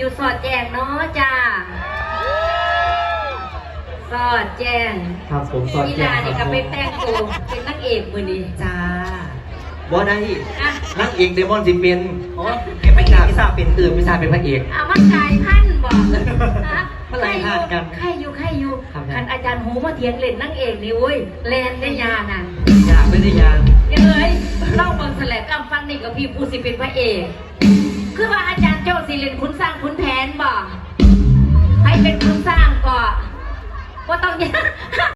อยู่สอดแจงเนาะจ้าสอดแจงครับผมสอดแจงกีฬาเนี่ยก็ไปแต่งตัวเป็นนักเอกมือนี้จ้าบ่ได้นักเอกเดมอนสิเป็นเป็นพระเอกพิซซ่าเป็นพิซซ่าเป็นพระเอกมันกายพันบอกมันหลายท่านกันใครอยู่คันอาจารย์หูมาเถียงเล่นนักเอกนี่เว้ยแลนได้ยาน่ะยาไม่ได้ยาเลยเล่าบางแสลงกำฟังนี่กับพี่ผู้สิเป็นพระเอกคือว่าอาจารย์เจ้าสิเล่นคุณสร้างคุณแผนบอกให้เป็นคุณสร้างก่อนว่าต้อง